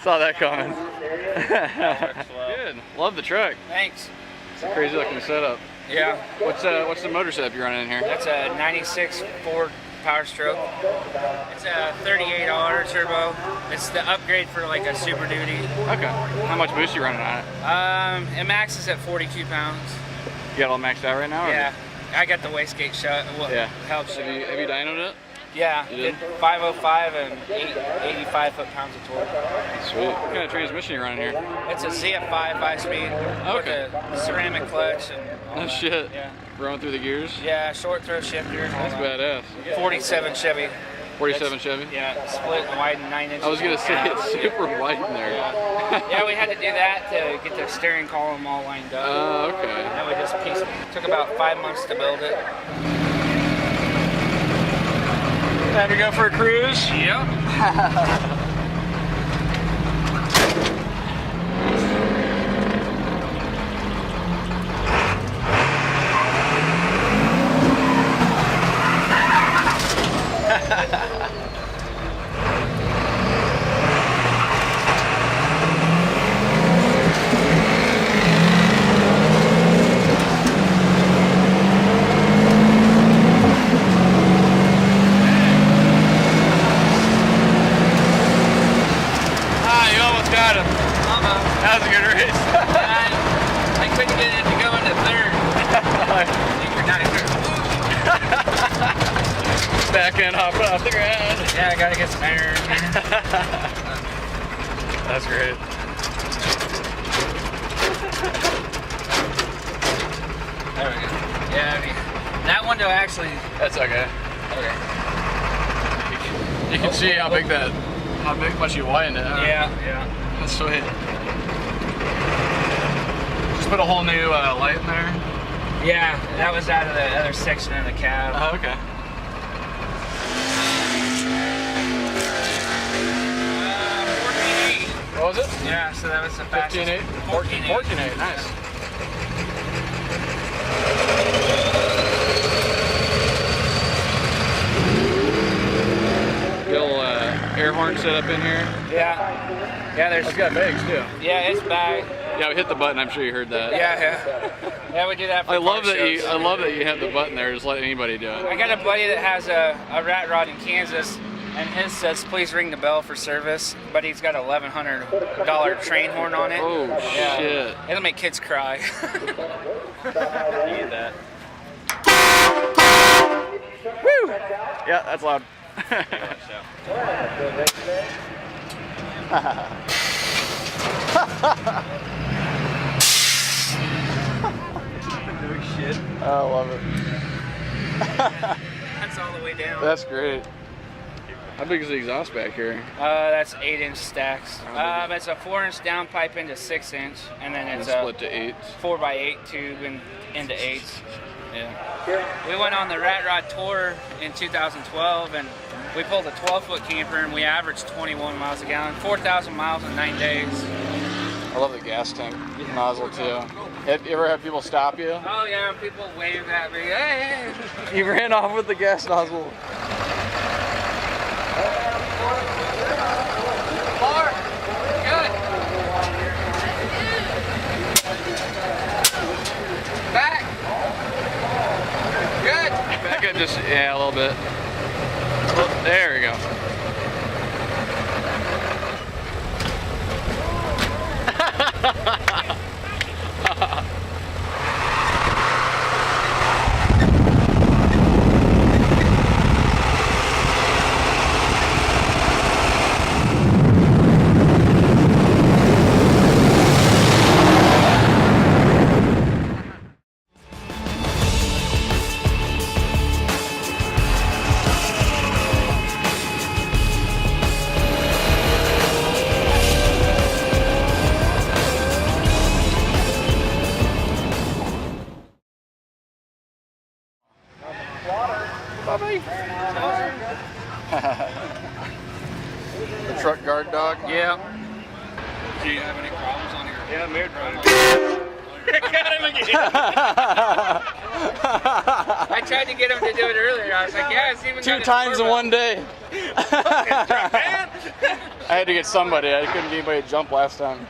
Saw that coming. Good. Love the truck. Thanks. It's a crazy looking setup. Yeah. What's the motor setup you're running in here? That's a 96 Ford Power Stroke. It's a 38R turbo. It's the upgrade for like a Super Duty. Okay. How much boost you running on it? It maxes at 42 pounds. You got all maxed out right now? Or? Yeah. I got the wastegate shut. Well, Yeah. Helps. Have you dynoed it? Yeah. You did? 505 and 85 foot-pounds of torque. Sweet. What kind of transmission are you running here? It's a ZF5 5-speed Okay. with a ceramic clutch and all Oh that. shit. Yeah. Rolling through the gears? Yeah, short throw shifter. That's badass. 47 Chevy. 47 Chevy? Yeah, split and widened 9 inches. I was gonna say it's super white in there. Yeah, we had to do that to get the steering column all lined up. Oh, okay. And then we just pieced it. Took about 5 months to build it. Time to go for a cruise? Yep. That was a good race. I couldn't get it to go into third. Back end hopping off the ground. Yeah, I gotta get some air. That's great. There we go. Yeah, I mean, that window actually. That's okay. Okay. You can see how much you widened it. Huh? Yeah, yeah. That's sweet. Just put a whole new light in there? Yeah, that was out of the other section of the cab. Oh, okay. 14.8. What was it? Yeah, so that was the fastest. 15.8? 14.8. 14.8, nice. Little air horn set up in here. Yeah. Yeah, there's. It's got bags too. Yeah, it's bagged. Yeah, we hit the button. I'm sure you heard that. Yeah, yeah. Yeah, we do that for I love car that you. shows. I love that you have the button there. Just let anybody do it. I got a buddy that has a rat rod in Kansas, and his says, "Please ring the bell for service." But he's got a $1,100 train horn on it. Oh Yeah. shit! It'll make kids cry. Need that. Woo! Yeah, that's loud. No shit. I love it. That's all the way down. That's great. How big is the exhaust back here? That's 8-inch stacks. It's a 4-inch downpipe into 6-inch, and then it's a split to 8. 4x8 tube into 8s. Yeah. We went on the Rat Rod tour in 2012, and we pulled a 12-foot camper, and we averaged 21 miles a gallon, 4,000 miles in 9 days. I love the gas tank nozzle too. Have you ever had people stop you? Oh yeah, people waved at me. Hey, hey. You ran off with the gas nozzle. Bar. Good. Back. Good. Back up just, yeah, a little bit. Well, there we go. The truck guard dog? Yeah. Do you have any problems on your... Yeah, mirror drive. Got him again! I tried to get him to do it earlier. I was like, yeah, it's even 2 times in one day. I had to get somebody. I couldn't get anybody to jump last time.